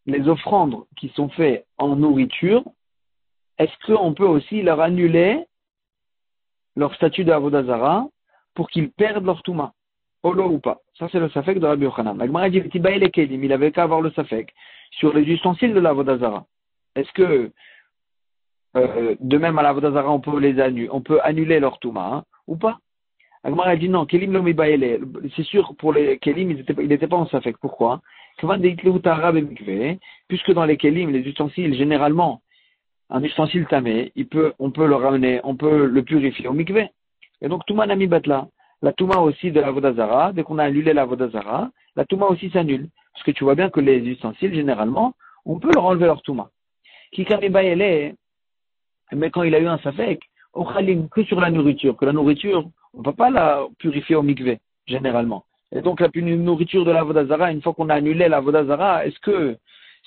les offrandes qui sont faites en nourriture, est-ce qu'on peut aussi leur annuler leur statut d'Avodah Zara pour qu'ils perdent leur Touma? Olo ou pas? Ça, c'est le Safek de Rabbi Yochanan. La Gemara dit, il avait qu'à avoir le Safek sur les ustensiles de l'Avodah Zara. Est-ce que, de même à l'Avodah Zara, on peut annuler leur Touma, ou pas? La Gemara dit non, Kelim lo mibaele. C'est sûr, pour les Kelim, ils n'étaient pas en Safek. Pourquoi? Puisque dans les Kelim, les ustensiles, généralement, un ustensile tamé, on peut le ramener, on peut le purifier au mikvé. Et donc, Touma nami batla. La Touma aussi de la Vodazara, dès qu'on a annulé la Vodazara, la Touma aussi s'annule. Parce que tu vois bien que les ustensiles, généralement, on peut leur enlever leur Touma. Kikamiba ele, mais quand il a eu un safek, ochalim que sur la nourriture, que la nourriture, on ne peut pas la purifier au mikvé, généralement. Et donc, la nourriture de la Vodazara, une fois qu'on a annulé la Vodazara, est-ce que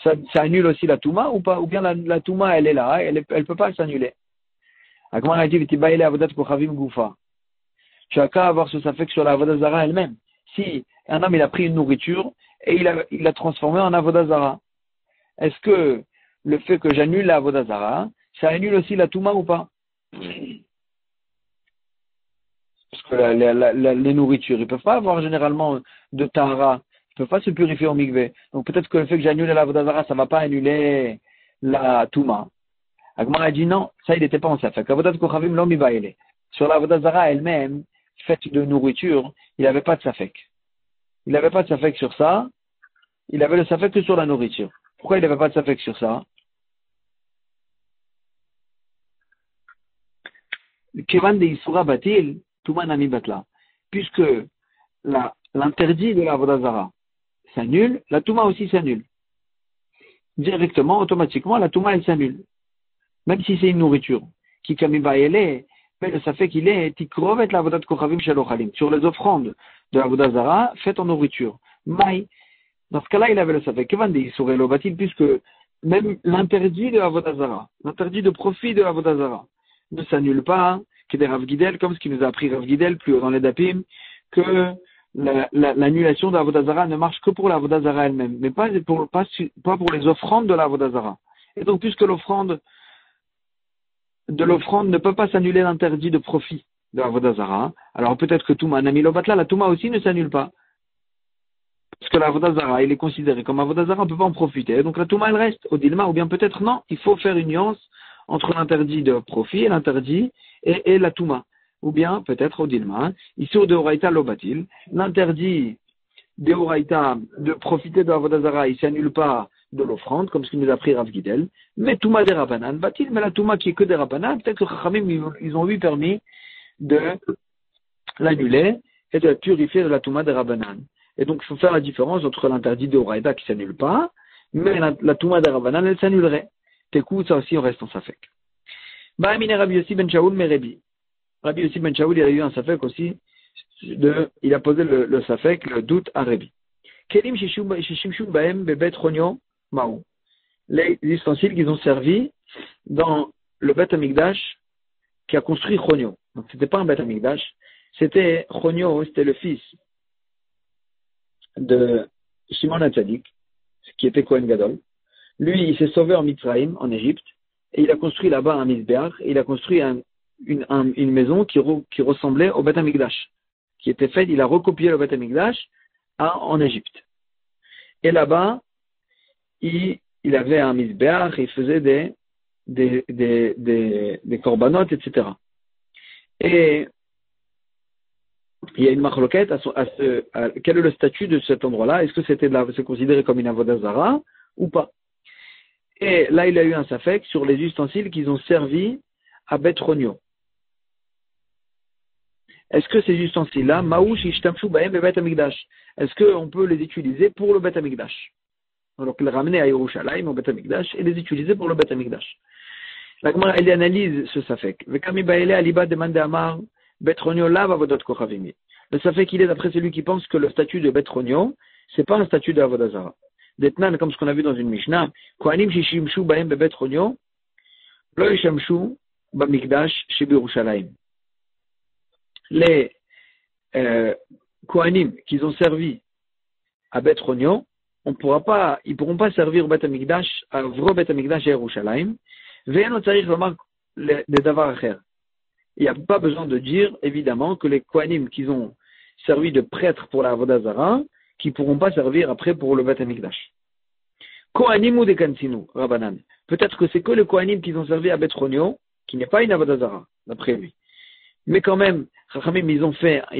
ça annule aussi la Touma ou pas? Ou bien la Touma, elle est là, elle peut pas s'annuler. Comment a dit, Vitiba ele avodat kochavim goufa. Tu as qu'à avoir ce safek sur la Avodah Zara elle-même. Si un homme il a pris une nourriture et il l'a transformée en Avodah Zara, est-ce que le fait que j'annule la Avodah Zara, ça annule aussi la Touma ou pas? Parce que les nourritures, ils ne peuvent pas avoir généralement de Tahara, ils ne peuvent pas se purifier au mikvé. Donc peut-être que le fait que j'annule la Avodah Zara, ça ne va pas annuler la Touma. Agmar a dit non, ça il n'était pas en safek. Avodat kochavim lo mibaele. Sur la Avodah Zara elle-même, faite de nourriture, il n'avait pas de safek. Il n'avait pas de safek sur ça, il avait le safek que sur la nourriture. Pourquoi il n'avait pas de safek sur ça? Kevan de Isura Batil, Tuman Ami Batla. Puisque l'interdit de la Vodazara s'annule, la Touma aussi s'annule. Directement, automatiquement, la Touma elle s'annule. Même si c'est une nourriture. Qui Kamiba elle mais le safek qu'il est tikrovet la Avodat Kochavim Shelo Chalim. Sur les offrandes de la Vodazara faites en nourriture. Maï. Dans ce cas-là, il avait le safek. Kevan de Isura Lo Batil, puisque même l'interdit de la Vodazara, l'interdit de profit de la Vodazara ne s'annule pas, qui est Rav Gidel, comme ce qui nous a appris Rav Gidel plus haut dans les Dapim, que l'annulation de la Vodazara ne marche que pour la Vodazara elle-même, mais pas pour les offrandes de la Vodazara. Et donc, puisque l'offrande ne peut pas s'annuler l'interdit de profit de la Vodazara, alors peut-être que Touma, Nami Lobatla, la Touma aussi ne s'annule pas. Parce que la Vodazara, il est considéré comme un Vodazara, on ne peut pas en profiter. Donc la Touma, elle reste au Dilma, ou bien peut-être non, il faut faire une nuance entre l'interdit de profit et l'interdit et la Touma. Ou bien, peut-être au Dilma, Issur de Horaïta Lobatil, l'interdit de Horaïta de profiter de la Vodazara, il ne s'annule pas de l'offrande, comme ce qu'il nous a appris Rav Gidel, mais Touma des Rabanan, Batil, mais la Touma qui est que des Rabanan, peut-être que Chachamim, ils ont eu permis de l'annuler et de la purifier de la Touma des Rabanan. Et donc, il faut faire la différence entre l'interdit de Horaïta qui ne s'annule pas, mais la Touma des Rabanan, elle s'annulerait. T'écoutes, ça aussi, on reste en Safek. Ba'amine Rabbi Yossi ben Shaoul Merebi. Rabbi Yossi ben Shaoul, il a eu un Safek aussi, il a posé le Safek, le doute à Rabbi. Kelim shishimshu baem bebet ronyo maou. Les ustensiles qu'ils ont servi dans le Bet Amikdash qui a construit Ronyo. Donc, c'était pas un Bet Amikdash, c'était Ronyo, c'était le fils de Shimon HaTzadik, qui était Kohen Gadol. Lui, il s'est sauvé en Mitzrayim, en Égypte, et il a construit là-bas un Mizbeach, et il a construit une maison qui ressemblait au Bet Amikdash, qui était faite, il a recopié le Bet Amikdash en Égypte. Et là-bas, il avait un Mizbeach, il faisait des corbanotes, etc. Et Il y a une marloquette quel est le statut de cet endroit-là? Est-ce que c'est considéré comme une avodazara ou pas? Et là, il a eu un safek sur les ustensiles qu'ils ont servi à Betronio. Est-ce que ces ustensiles-là, Maouch, Ishtamshu, Baem et Bet Amigdash, est-ce qu'on peut les utiliser pour le Bet Amigdash? Alors, les ramener à Yerushalayim, au Bet Amigdash, et les utiliser pour le Bet Amigdash. La Gemara, elle analyse ce safek. Vekami Baele Aliba demande Amar, Betronio lava vodot kochavimi. Le safek, il est d'après celui qui pense que le statut de Betronio, c'est pas un statut de Avodazara. D'Etnan, comme ce qu'on a vu dans une Mishnah, Kohanim Shishimshu Baem be Betronio, Lo Yishamshu Bamigdash Shebirushalayim. Les Kohanim qu'ils ont servi à Betronio, ils pourront pas servir au Bet Amigdash, à Vro Bet Amigdash et Yerushalayim. Ve'en otzarich lomar le davar acher. Il n'y a pas besoin de dire, évidemment, que les Kohanim qu'ils ont servi de prêtres pour la Avodazara, qui ne pourront pas servir après pour le Bet Amigdash. Kohanim ou des Kansinu, Rabbanan. Peut-être que c'est que les Kohanim qu'ils ont servi à Betronio, qui n'est pas une Avodazara, d'après lui. Mais quand même, Chachamim, ils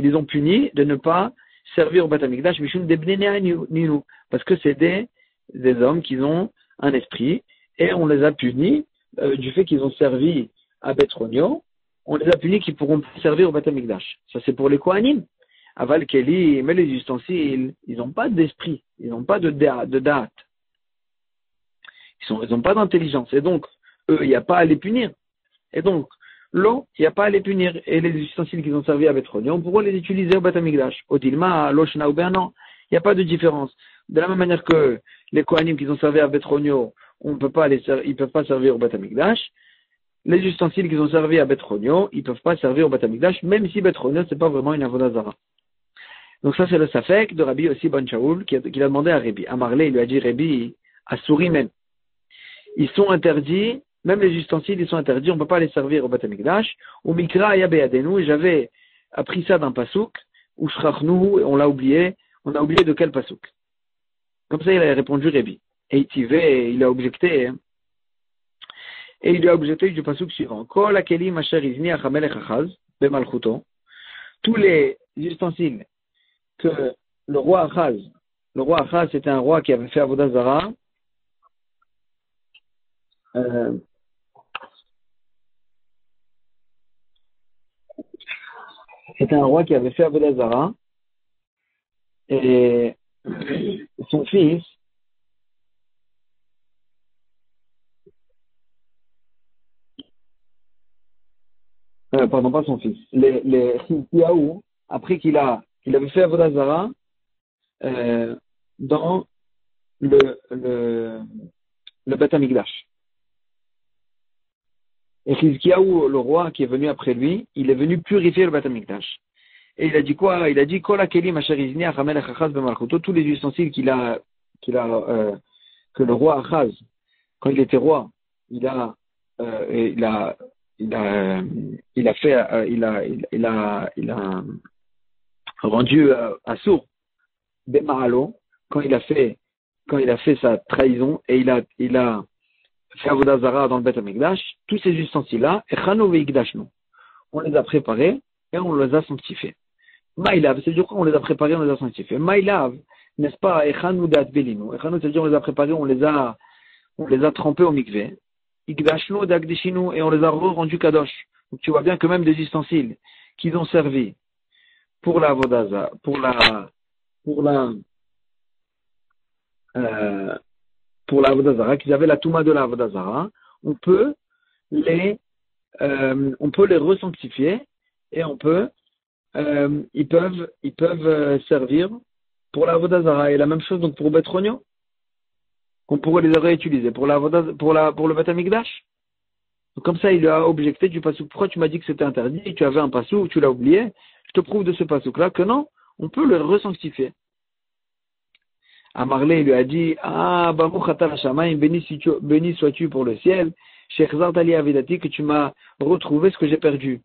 les ont punis de ne pas servir au Bet Amigdash, Mishum de Bnei Ninu, parce que c'est des hommes qui ont un esprit, et on les a punis du fait qu'ils ont servi à Betronio, on les a punis qu'ils pourront pas servir au Bet Amigdash. Ça c'est pour les Kohanim. Aval Keli, mais les ustensiles, ils n'ont pas d'esprit, ils n'ont pas de date. Ils n'ont pas d'intelligence, et donc, eux, il n'y a pas à les punir. Et donc, l'eau, il n'y a pas à les punir. Et les ustensiles qu'ils ont servi à Betronio, on pourra les utiliser au Bet Amigdash. Au Dilma, à l'Oshna ou non. Il n'y a pas de différence. De la même manière que les Kohanim qu'ils ont servi à Betronio, ils ne peuvent pas servir au Bet Amigdash. Les ustensiles qu'ils ont servi à Betronio, ils ne peuvent pas servir au Bet Amigdash, même si Betronio, ce n'est pas vraiment une avodazara. Donc ça, c'est le safek de Rabbi aussi Ben Shaul, qui a demandé à Rabbi. À Marley, il lui a dit, Rabbi, à Souris même. Ils sont interdits, même les ustensiles, ils sont interdits, on ne peut pas les servir au Bet Amigdash. Ou Mikra Yabeadenu, et j'avais appris ça d'un pasouk, ou Shrachnu, et on a oublié de quel pasouk. Comme ça, il a répondu Rabbi. Et il a objecté, et il lui a objecté du pasouk suivant. Kol akelim asher izni achamelech achaz, bemalchuto. Tous les ustensiles que le roi Achaz, c'était un roi qui avait fait Avodazara, c'était un roi qui avait fait Avodazara, et son fils, pas son fils, les Chizkiyahu, après qu'il avait fait Avodazara, dans le Bet Amigdash. Et Chizkiyahu, le roi qui est venu après lui, il est venu purifier le Bet Amigdash. Et il a dit quoi? Il a dit Kol hakelim asher izni achamelech Achaz bemalchuto, tous les ustensiles que le roi Achaz, quand il était roi, il a rendu Assour Bemahalo, quand il a fait sa trahison, et il a fait Avodazara dans le Bet Amigdash, tous ces ustensiles-là, Echanu ve'ikdashnu, on les a préparés et on les a sanctifiés. Maïlav, c'est du coup on les a préparés, on les a sanctifiés. Maïlav, n'est-ce pas, Echanu de'atbelinu. Echanu, c'est-à-dire on les a préparés, on les a trempés au mikveh. Ikdashnu de'akdishinu, et on les a rendus kadosh. Donc tu vois bien que même des ustensiles qu'ils ont servi pour la Avodazara, pour la Avodazara, qu'ils avaient la Touma de la Avodazara, on peut les resanctifier et ils peuvent servir pour la Avodazara. Et la même chose donc pour Betronio, qu'on pourrait les réutiliser pour le Bet Amigdash. Donc comme ça, il a objecté du pasouk. Pourquoi tu m'as dit que c'était interdit? Tu avais un pasouk, tu l'as oublié. Je te prouve de ce pasouk-là que non, on peut le resanctifier. À Marley, il lui a dit, Baruch atah hashamayim, béni sois-tu pour le ciel, Shechzart ali avidati, que tu m'as retrouvé ce que j'ai perdu.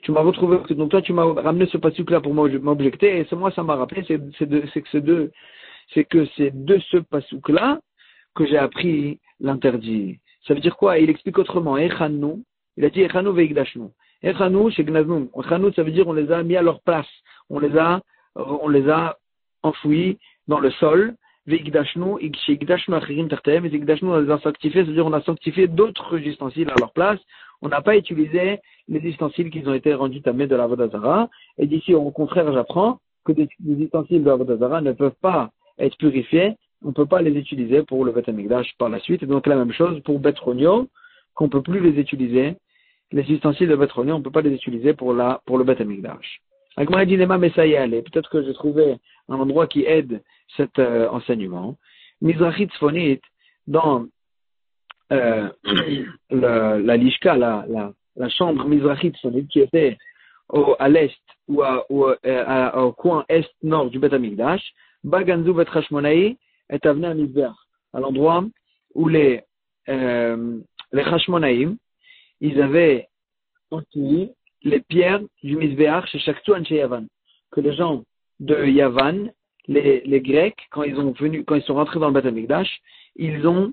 Tu m'as retrouvé, donc toi tu m'as ramené ce pasuk-là pour m'objecter, et c'est moi ça m'a rappelé, c'est que c'est de ce pasuk-là que j'ai appris l'interdit. Ça veut dire quoi? Il explique autrement, Echanu, il a dit Echanu ve'ikdashnu. Echanou, chez Gnaznoum. Echanou, ça veut dire on les a mis à leur place. On les a enfouis dans le sol. Veigdashnu, chez Igdashnu achirim tertem, et Igdashnu, on les a sanctifiés, c'est-à-dire on a sanctifié d'autres ustensiles à leur place. On n'a pas utilisé les ustensiles qui ont été rendus tamés de la Vodazara. Et d'ici, au contraire, j'apprends que des ustensiles de la Vodazara ne peuvent pas être purifiés. On ne peut pas les utiliser pour le Beth Amikdash par la suite. Et donc la même chose pour Beth Ronio, qu'on ne peut plus les utiliser. Les ustensiles de Beth Ronio, on ne peut pas les utiliser pour le Beth Amikdash. Agmara dit Lema Messaïa allez. Peut-être que j'ai trouvé un endroit qui aide cet enseignement. Mizrachit Tzfonit, dans la Lishka, la chambre Mizrachit Tzfonit, qui était à l'est ou au coin est-nord du Beth Amikdash, Baganzu Bet Hashmonaï est avné à Mizbeach, à l'endroit où les Hashmonaïm, ils avaient entouré les pierres du Mizbeach chez Shaktuan chez Yavan, que les gens de Yavan, les Grecs, quand ils sont rentrés dans le Beth Amikdash, ils ont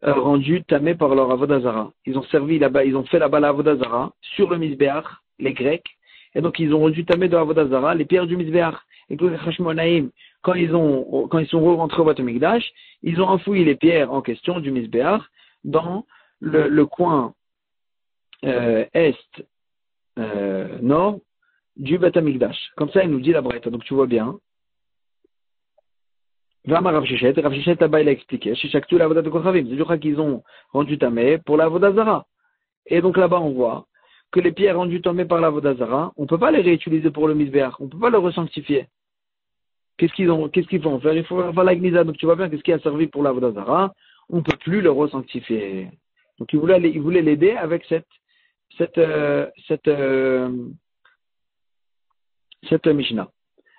rendu tamé par leur Avodazara. Ils ont servi là-bas, ils ont fait là-bas l'Avodazara sur le Mizbeach, les Grecs, et donc ils ont rendu tamé de l'Avodazara les pierres du Mizbeach. Et que les Hashmonaïm, quand ils sont rentrés au Beth Amikdash, ils ont enfoui les pierres en question du Mizbeach dans le coin nord du Beth Amikdash. Comme ça, il nous dit la Braïta. Donc tu vois bien. Vama Rav Shechet là-bas il a expliqué. Chez Shaktu la Avodat de Kochavim. C'est du cas qu'ils ont rendu tamé pour la Avodazara. Et donc là-bas on voit que les pierres rendues tamé par la Avodazara, on ne peut pas les réutiliser pour le Mizbeach. On ne peut pas les resanctifier. Qu'est-ce qu'ils vont faire? Il faut faire la Gnisa. Donc tu vois bien qu'est-ce qui a servi pour la Avodazara. On ne peut plus le resanctifier. Donc il voulait l'aider avec cette Mishnah.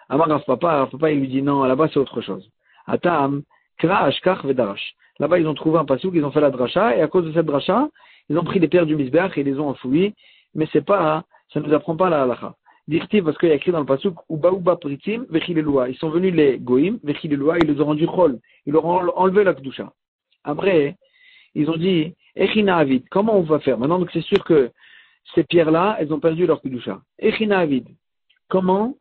Amar papa il lui dit non, là-bas c'est autre chose. Atam, Kra, Ashkach, Vedarash. Là-bas ils ont trouvé un passouk, ils ont fait la dracha, et à cause de cette dracha, ils ont pris les pierres du Mizbeach et ils les ont enfouies, mais ça ne nous apprend pas la halacha. Dirtiv, parce qu'il y a écrit dans le passouk, Uba Pritim, Vechilelua. Ils sont venus les Goïm, Vechilelua, ils les ont rendus Chol. Ils leur ont enlevé la Kedusha. Après, ils ont dit, Echina Avid, comment on va faire? Maintenant, donc c'est sûr que ces pierres-là, elles ont perdu leur Kedusha. Echina Avid, comment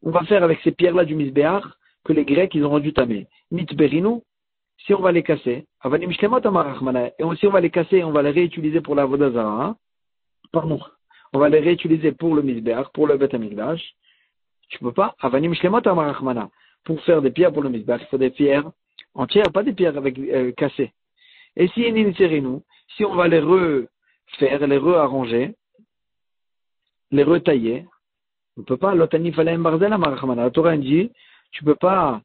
on va faire avec ces pierres-là du Mizbeach que les Grecs, ils ont rendu tamé? Mitberinu, si on va les casser, Avanim Shlemot Amarachmana, et si on va les casser, on va les réutiliser pour la Vodazara, on va les réutiliser pour le Mizbeach, pour le Beth Amikdash. Tu peux pas, Avanim Shlemot Amarachmana, pour faire des pierres pour le Mizbeach, il faut des pierres entières, pas des pierres avec cassées. Et si on va les refaire, les rearranger, les retailler, on ne peut pas, l'otani falaim barzel amarachmana. La Torah dit, tu peux pas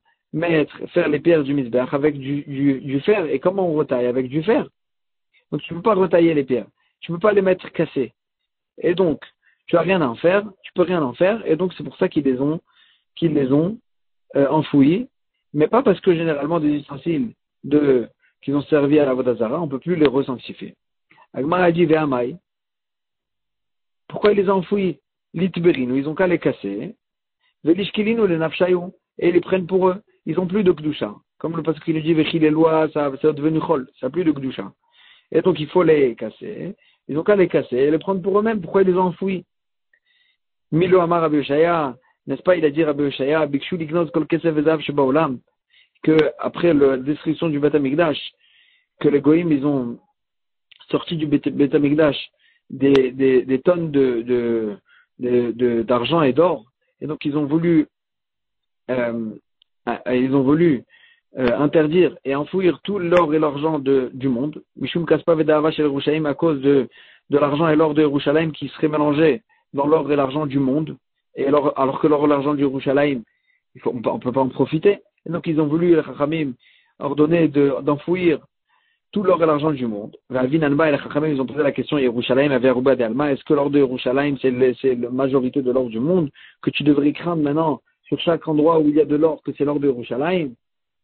faire les pierres du Mizbeach avec du fer. Et comment on retaille? Avec du fer. Donc tu ne peux pas retailler les pierres. Tu ne peux pas les mettre cassées. Et donc, tu peux rien en faire. Et donc c'est pour ça qu'ils les ont enfouis. Mais pas parce que généralement des ustensiles qu'ils ont servi à la Vodazara, on ne peut plus les resanctifier. Agmara dit ve'amai. Pourquoi ils les ont enfouis? L'itberinu, ils ont qu'à les casser. Velishkilinu, les nafshayou, et ils les prennent pour eux. Ils n'ont plus de Kedusha. Comme le pasuk qui nous dit Vechilelua, ça est devenu Chol, ça n'a plus de Kedusha. Et donc il faut les casser. Ils ont qu'à les casser et les prendre pour eux-mêmes. Pourquoi ils les ont enfouis? Milo Amar Rabbi Yoshaya, n'est-ce pas, il a dit Rabbi Yoshaya, Bikshu Lignoz Kol Kesef Vezav Shebaolam, que après la destruction du Beth Amikdash, que les Goïm, ils ont sorti du Beth Amikdash des tonnes d'argent et d'or, et donc ils ont voulu interdire et enfouir tout l'or et l'argent du monde. Mishum Kaspa Vedava Shel Yerushalayim, à cause de l'argent et l'or de Yerushalayim qui seraient mélangés dans l'or et l'argent du monde, et alors que l'or et l'argent du Yerushalayim, on ne peut pas en profiter. Et donc ils ont voulu, les Chachamim, ordonner d'enfouir tout l'or et l'argent du monde. Ravin Anba et les Chachamim, ils ont posé la question, Yerushalayim avait Aruba de Alma, est-ce que l'or de Yerushalayim, c'est la majorité de l'or du monde, que tu devrais craindre maintenant sur chaque endroit où il y a de l'or, que c'est l'or de Yerushalayim?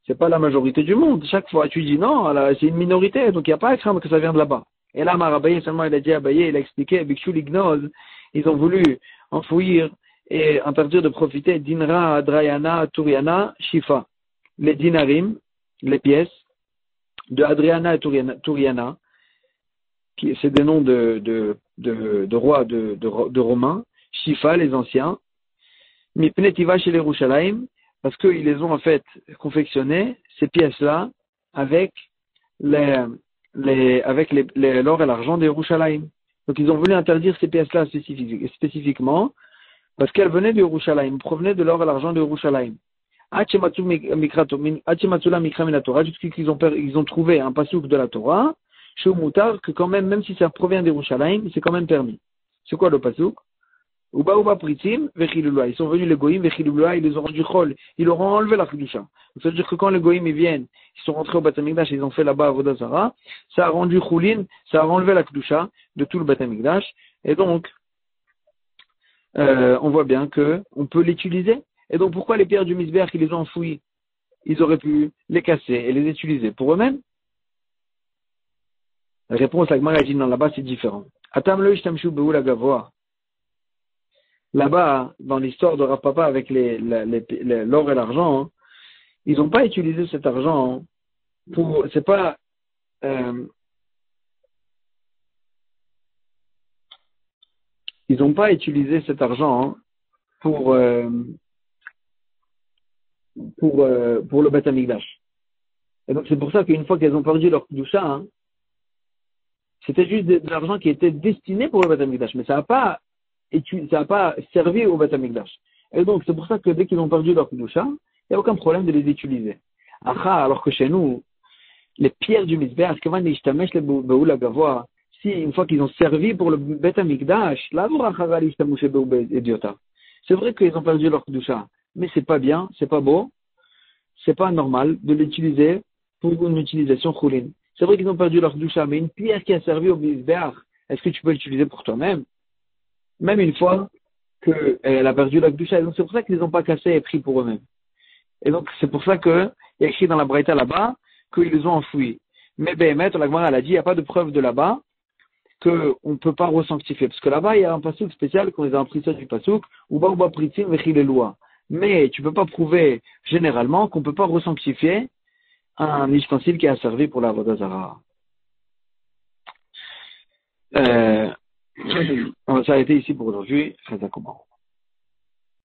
C'est pas la majorité du monde. Chaque fois, tu dis non, c'est une minorité, donc il n'y a pas à craindre que ça vient de là-bas. Et là, Marabaye, seulement il a dit Abaye, il a expliqué, Bikshu Lignoz, ils ont voulu enfouir et interdire de profiter d'Inra, Adrayana, Turiana, Shifa. Les dinarim, les pièces, de Adriana et Turiana, c'est des noms de rois de Romains, Shifa, les anciens, Mipnetiva chez les Rouchalaim, parce qu'ils les ont en fait confectionné, ces pièces-là, avec l'or et l'argent des Rouchalaim. Donc ils ont voulu interdire ces pièces-là spécifiquement, parce qu'elles venaient de Rouchalaim, provenaient de l'or et l'argent de Rouchalaim. Jusqu'à qu'ils ont trouvé un pasouk de la Torah, chez Moutar, que quand même si ça provient des Rouchalaim, c'est quand même permis. C'est quoi le pasouk? Uba pritim, vechilulua. Ils sont venus les goïms, vechilulua, ils les ont rendu chol. Ils leur ont enlevé la kedusha. Ça veut dire que quand les goïms ils viennent, ils sont rentrés au Beth Amikdash, ils ont fait là-bas Avodah Zarah, ça a rendu choulin, ça a enlevé la kedusha de tout le Beth Amikdash. Et donc, on voit bien que on peut l'utiliser. Et donc, pourquoi les pierres du Misbéach, ils les ont enfouies? Ils auraient pu les casser et les utiliser pour eux-mêmes. La réponse, la Gemara dit non, là-bas, c'est différent. Atam lo ishtamshu be'ula gavoa. Là-bas, dans l'histoire de Rav Papa avec l'or et l'argent, hein, ils n'ont pas utilisé cet argent pour, c'est pas, ils n'ont pas utilisé cet argent pour le Beth Amikdash. Et donc c'est pour ça qu'une fois qu'elles ont perdu leur kedusha, c'était juste de l'argent qui était destiné pour le Beth Amikdash, mais ça n'a pas servi au Beth Amikdash. Et donc c'est pour ça que dès qu'ils ont perdu leur kedusha, il n'y a aucun problème de les utiliser. Alors que chez nous, les pierres du Mizbeach, si une fois qu'ils ont servi pour le Beth Amikdash, c'est vrai qu'ils ont perdu leur kedusha, mais c'est pas bien, c'est pas beau, c'est pas normal de l'utiliser pour une utilisation choulin. C'est vrai qu'ils ont perdu leur kedusha, mais une pierre qui a servi au Mizbeach, est-ce que tu peux l'utiliser pour toi-même? Même une fois qu'elle a perdu la kedusha, donc c'est pour ça qu'ils les ont pas cassés et pris pour eux-mêmes. Et donc c'est pour ça qu'il y a écrit dans la Braïta là-bas qu'ils les ont enfouis. Mais la Gemara elle a dit, il n'y a pas de preuve de là-bas qu'on ne peut pas resanctifier. Parce que là-bas, il y a un pasouk spécial qu'on les a appris ça du pasouk, Uba pritim vechilelua. Mais tu ne peux pas prouver généralement qu'on ne peut pas resanctifier un ustensile qui a servi pour la Avodah Zarah. Ça a été ici pour aujourd'hui. Très